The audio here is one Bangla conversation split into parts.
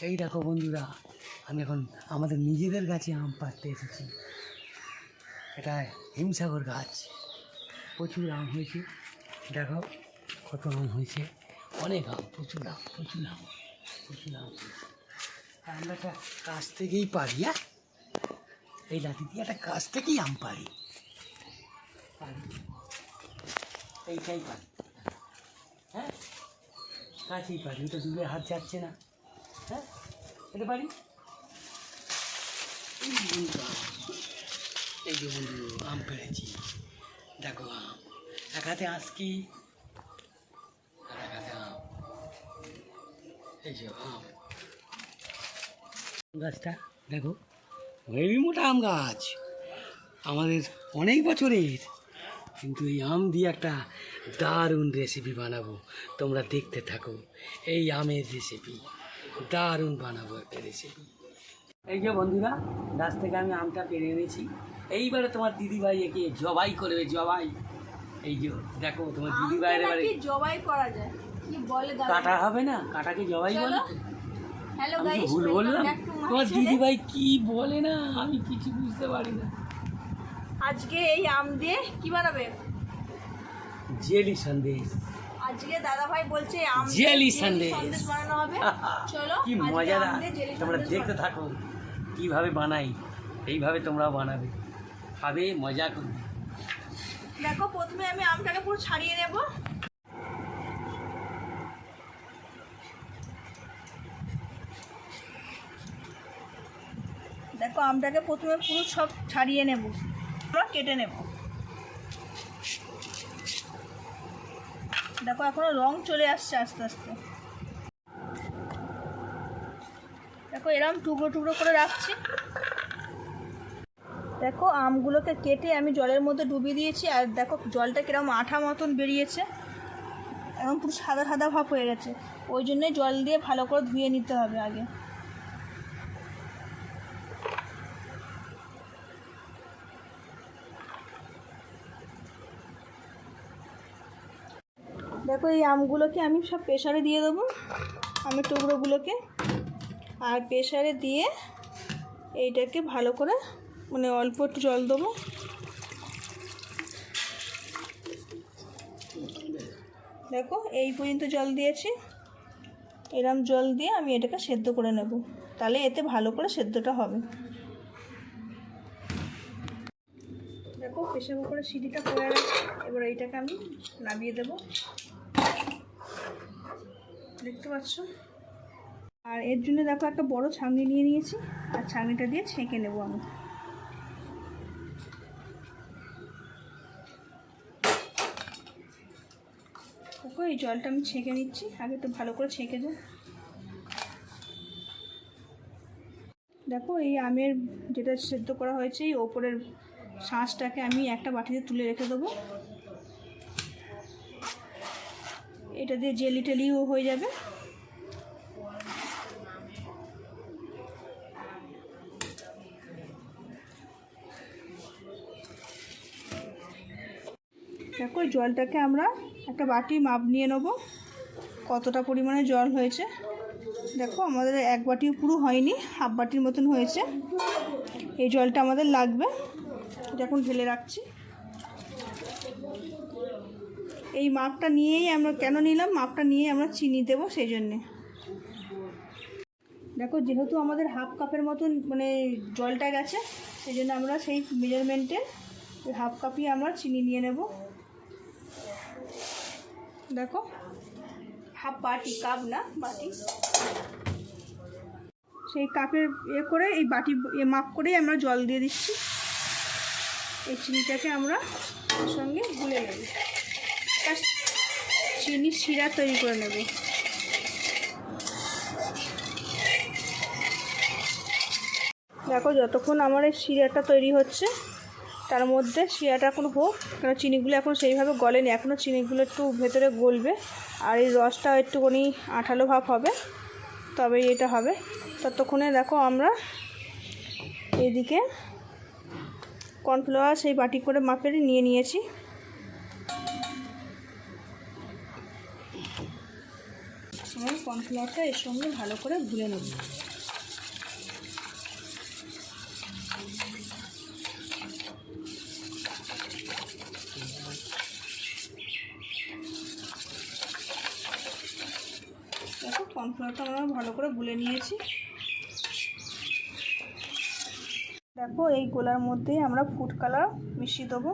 এই দেখো বন্ধুরা, আমি এখন আমাদের নিজেদের গাছে আম পাড়তে এসেছি। এটা হিমসাগর গাছ, প্রচুর আম হয়েছে। দেখো কত আম হয়েছে, অনেক আম, প্রচুর আম, প্রচুর আম, প্রচুর আম। আমরা একটা গাছ থেকেই পারি, এই লাঠি দিয়ে একটা গাছ থেকেই আম পারি, এইটাই পারি, হ্যাঁ গাছেই পারি। ওটা দূরে হাত যাচ্ছে না, হ্যাঁ এটা পারি। এই যে বন্ধু আম পেড়েছি, দেখো আম, এক হাতে আজকি আর এক হাতে আম। এই যে আম গাছটা দেখো, হেবি মোটা আম গাছ, আমাদের অনেক বছরের। কিন্তু এই আম দিয়ে একটা দারুণ রেসিপি বানাবো, তোমরা দেখতে থাকো। এই আমের রেসিপি দারুণ বানাবো একটা রেসিপি। এই যে বন্ধুরা, গাছ থেকে আমি আমটা পেরে এনেছি। এইবারে তোমার দিদিভাই একে জবাই করবে, জবাই। এই যে দেখো তোমার দিদিভাইয়ের বাড়ি জবাই করা যায়, কি বলে কাটা হবে না, কাটাকে জবাই বলে। হ্যালো আমি গাইস, ভুল বললাম, তোমার দিদিভাই কি বলে না, আমি কিছু বুঝতে পারি না। আজকে এই আম দিয়ে কি বানাবে? জেলি সন্দেশ। আজকে দাদা ভাই বলছে আম জেলি সন্দেশ বানানো হবে। চলো কি মজাদার, তোমরা দেখতে থাকো কিভাবে বানাই, এইভাবে তোমরাও বানাবে, খাবে, মজা করবে। দেখো প্রথমে আমি আমটাকে পুরো ছাড়িয়ে নেব। দেখো আমটাকে প্রথমে পুরো সব ছাড়িয়ে নেব, আমরা কেটে নেব। দেখো এখনো রং চলে আসছে আস্তে আস্তে। দেখো এরকম টুকরো টুকরো করে রাখছি। দেখো আমগুলোকে কেটে আমি জলের মধ্যে ডুবিয়ে দিয়েছি, আর দেখো জলটা কিরকম আঠা মতন বেরিয়েছে, এখন পুরো সাদা সাদা ভাব হয়ে গেছে। ওই জন্যে জল দিয়ে ভালো করে ধুয়ে নিতে হবে আগে। দেখো এই আমগুলোকে আমি সব প্রেসারে দিয়ে দেবো, আমের টুকরোগুলোকে, আর প্রেসারে দিয়ে এইটাকে ভালো করে মানে অল্প একটু জল দেবো। দেখো এই পর্যন্ত জল দিয়েছি, এরম জল দিয়ে আমি এটাকে সেদ্ধ করে নেব, তাহলে এতে ভালো করে সেদ্ধটা হবে। দেখো প্রেসার কুকারের সিটিটা পড়ে গেছে, এবার এইটাকে আমি নামিয়ে দেব, দেখতে পাচ্ছ। আর এর জন্য দেখো একটা বড় ছাঁকনি নিয়ে নিয়েছি, আর ছাঁকনিটা দিয়ে ছেঁকে নেব আমি। দেখো এই জলটা আমি ছেঁকে নিচ্ছি, আগে একটু ভালো করে ছেঁকে দেব। দেখো এই আমের যেটা সেদ্ধ করা হয়েছে, এই ওপরের শাঁসটাকে আমি একটা বাটিতে তুলে রেখে দেবো। এটা দিয়ে জেলি টেলিও হয়ে যাবে। দেখো এই জলটাকে আমরা একটা বাটি মাপ নিয়ে নেব, কতটা পরিমাণে জল হয়েছে। দেখো আমাদের এক বাটিও পুরো হয়নি, হাফ বাটির মতন হয়েছে। এই জলটা আমাদের লাগবে, এটা এখন ঢেলে রাখছি। এই মাপটা নিয়েই আমরা কেন নিলাম, মাপটা নিয়ে আমরা চিনি দেবো সেই জন্যে। দেখো যেহেতু আমাদের হাফ কাপের মতন মানে জলটা গেছে, সেই জন্য আমরা সেই মেজারমেন্টে হাফ কাপই আমরা চিনি নিয়ে নেব। দেখো হাফ বাটি, কাপ না বাটি, সেই কাপের করে এই বাটি মাপ করেই আমরা জল দিয়ে দিচ্ছি। এই চিনিটাকে আমরা এর সঙ্গে গুলে নেব, চিনির শিরা তৈরি করে নেব। দেখো যতক্ষণ আমার এই শিরাটা তৈরি হচ্ছে, তার মধ্যে শিরাটা এখন হোক, কারণ চিনিগুলো এখন সেইভাবে গলেনি, এখনও চিনিগুলো একটু ভেতরে গলবে, আর এই রসটা একটুখানি আঠালো ভাব হবে, তবেই এটা হবে। ততক্ষণে দেখো আমরা এইদিকে কর্নফ্লাওয়ার সেই বাটি করে মাপের নিয়ে নিয়েছি। কর্নফ্লাওয়ার কর্নফ্লাওয়ারটা এর সঙ্গে ভালো করে গুলে নেব। দেখো কর্নফ্লাওয়ারটা আমরা ভালো করে গুলে নিয়েছি। দেখো এই গোলার মধ্যেই আমরা ফুড কালার মিশিয়ে দেবো।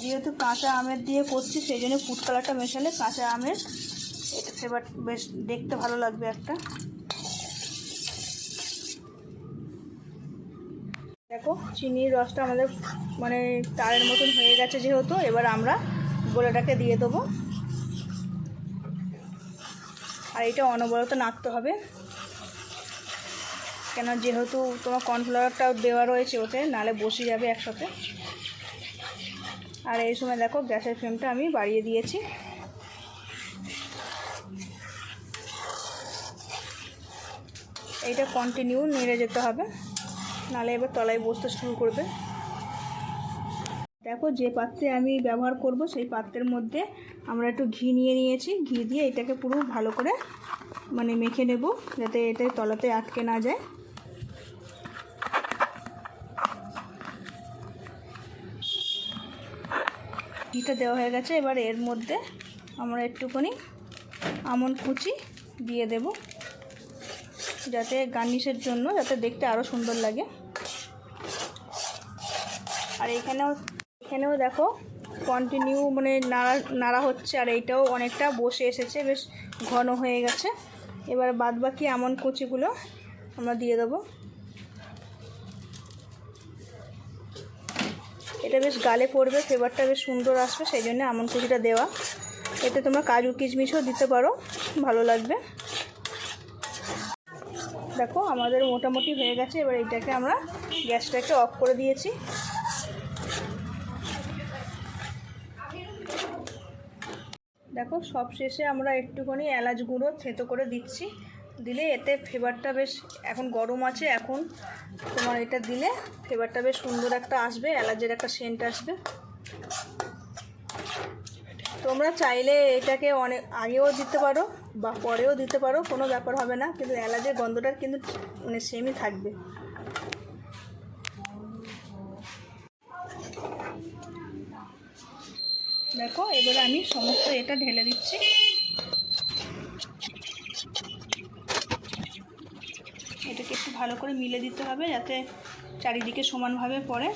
যেহেতু কাঁচা আমের দিয়ে করছি সেই জন্য ফুড কালারটা মেশালে কাঁচা আমের এটা ফ্লেভার বেশ দেখতে ভালো লাগবে একটা। দেখো চিনির রসটা আমাদের মানে তারের মতন হয়ে গেছে যেহেতু, এবার আমরা গোলাটাকে দিয়ে দেবো। আর এটা অনবরত নাড়তে হবে, কেন যেহেতু তোমার কর্নফ্লাওয়ারটাও দেওয়া রয়েছে ওতে, নালে বসে যাবে একসাথে। আর এই সময় দেখো গ্যাসের ফ্লেমটা আমি বাড়িয়ে দিয়েছি। এইটা কন্টিনিউ নেড়ে যেতে হবে, নালে এবার তলায় বসতে শুরু করবে। দেখো যে পাত্রে আমি ব্যবহার করব সেই পাত্রের মধ্যে আমরা একটু ঘি নিয়ে নিয়েছি। ঘি দিয়ে এটাকে পুরো ভালো করে মানে মেখে নেব, যাতে এটা তলাতে আটকে না যায়। ঘিটা দেওয়া হয়ে গেছে, এবার এর মধ্যে আমরা একটুখানি আমন্ড কুচি দিয়ে দেব, যাতে গার্নিশের জন্য, যাতে দেখতে আরও সুন্দর লাগে। আর এখানেও দেখো কন্টিনিউ মানে নাড়া হচ্ছে, আর এইটাও অনেকটা বসে এসেছে, বেশ ঘন হয়ে গেছে। এবার বাদবাকি আমন্ড কুচিগুলো আমরা দিয়ে দেবো। এটা বেশ গালে পড়বে, ফ্লেভারটা বেশ সুন্দর আসবে, সেই জন্য আমন্ড কুচিটা দেওয়া। এতে তোমরা কাজু কিশমিশও দিতে পারো, ভালো লাগবে। দেখো আমাদের মোটামুটি হয়ে গেছে, এবার এইটাকে আমরা গ্যাসটাকে অফ করে দিয়েছি। দেখো সব শেষে আমরা একটুখানি এলাচ গুঁড়ো থেতো করে দিচ্ছি, দিলে এতে ফ্লেভারটা বেশ, এখন গরম আছে, এখন তোমার এটা দিলে ফ্লেভারটা বেশ সুন্দর একটা আসবে, এলাচের একটা সেন্ট আসবে। তোমরা চাইলে এটাকে অনেক আগেও দিতে পারো বা পরেও দিতে পারো, কোনো ব্যাপার হবে না, কিন্তু এলাচের গন্ধটা কিন্তু মানে সেমই থাকবে। দেখো এবার আমি সমস্ত এটা ঢেলে দিচ্ছি। এটাকে একটু ভালো করে মিলে দিতে হবে, যাতে চারিদিকে সমানভাবে পড়ে।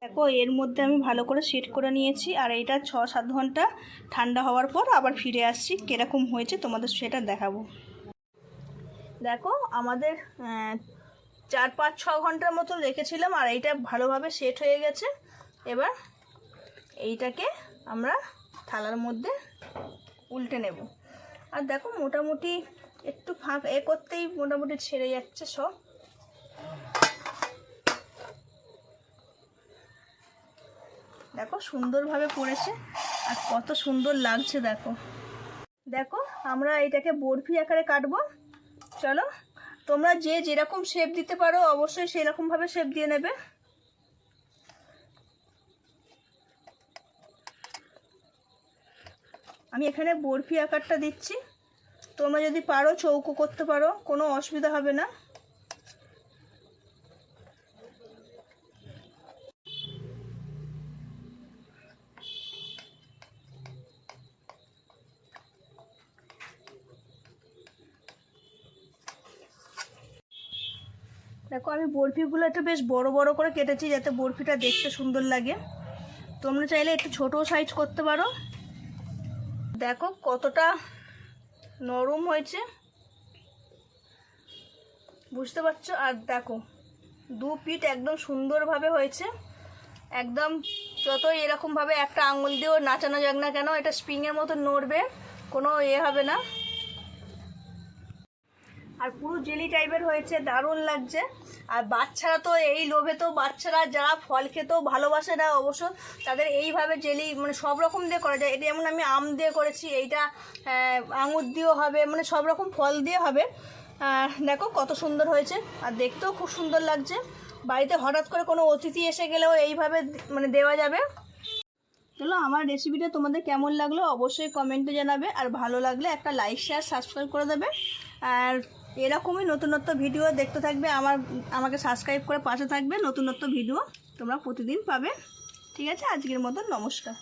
দেখো এর মধ্যে আমি ভালো করে সেট করে নিয়েছি, আর এটা 6-7 ঘন্টা ঠান্ডা হওয়ার পর আবার ফিরে আসছি, কীরকম হয়েছে তোমাদের সেটা দেখাবো। দেখো আমাদের 4-5-6 ঘন্টার মতো রেখেছিলাম, আর এইটা ভালোভাবে সেট হয়ে গেছে। এবার এইটাকে আমরা থালার মধ্যে উল্টে নেব। আর দেখো মোটামুটি একটু ফাঁক করতেই মোটামুটি ছেড়ে যাচ্ছে সব। দেখো সুন্দরভাবে পড়েছে, আর কত সুন্দর লাগছে। দেখো দেখো আমরা এটাকে বরফি আকারে কাটবো। চলো তোমরা যে যেরকম শেপ দিতে পারো অবশ্যই সেরকমভাবে শেপ দিয়ে নেবে। আমি এখানে বরফি আকারটা দিচ্ছি, তোমরা যদি পারো চৌকো করতে পারো, কোনো অসুবিধা হবে না। দেখো আমি বরফিগুলো একটু বেশ বড় বড় করে কেটেছি, যাতে বরফিটা দেখতে সুন্দর লাগে। তোমরা চাইলে একটু ছোটো সাইজ করতে পারো। দেখো কতটা নরম হয়েছে, বুঝতে পারছো? আর দেখো দু পিঠ একদম সুন্দরভাবে হয়েছে, একদম যতই এরকমভাবে একটা আঙুল দিয়েও নাচানো যাক না কেন, এটা স্প্রিংয়ের মতো নড়বে, কোনো হবে না। আর পুরো জেলি টাইপের হয়েছে, দারুণ লাগছে। আর বাচ্চারা তো এই লোভে তো বাচ্চারা যারা ফল খেতেও ভালোবাসে না অবশ্য তাদের এইভাবে জেলি মানে সব রকম দিয়ে করা যায়। এটা যেমন আমি আম দিয়ে করেছি, এইটা আঙুর দিয়েও হবে, মানে সব রকম ফল দিয়ে হবে। দেখো কত সুন্দর হয়েছে, আর দেখতেও খুব সুন্দর লাগছে। বাড়িতে হঠাৎ করে কোনো অতিথি এসে গেলেও এইভাবে মানে দেওয়া যাবে। চলো, আমার রেসিপিটা তোমাদের কেমন লাগলো অবশ্যই কমেন্টে জানাবে, আর ভালো লাগলে একটা লাইক শেয়ার সাবস্ক্রাইব করে দেবে। আর এরকমই নতুন নতুন ভিডিও দেখতে থাকবে, আমাকে সাবস্ক্রাইব করে পাশে থাকবে। নতুন নতুন ভিডিও তোমরা প্রতিদিন পাবে। ঠিক আছে, আজকের মতন নমস্কার।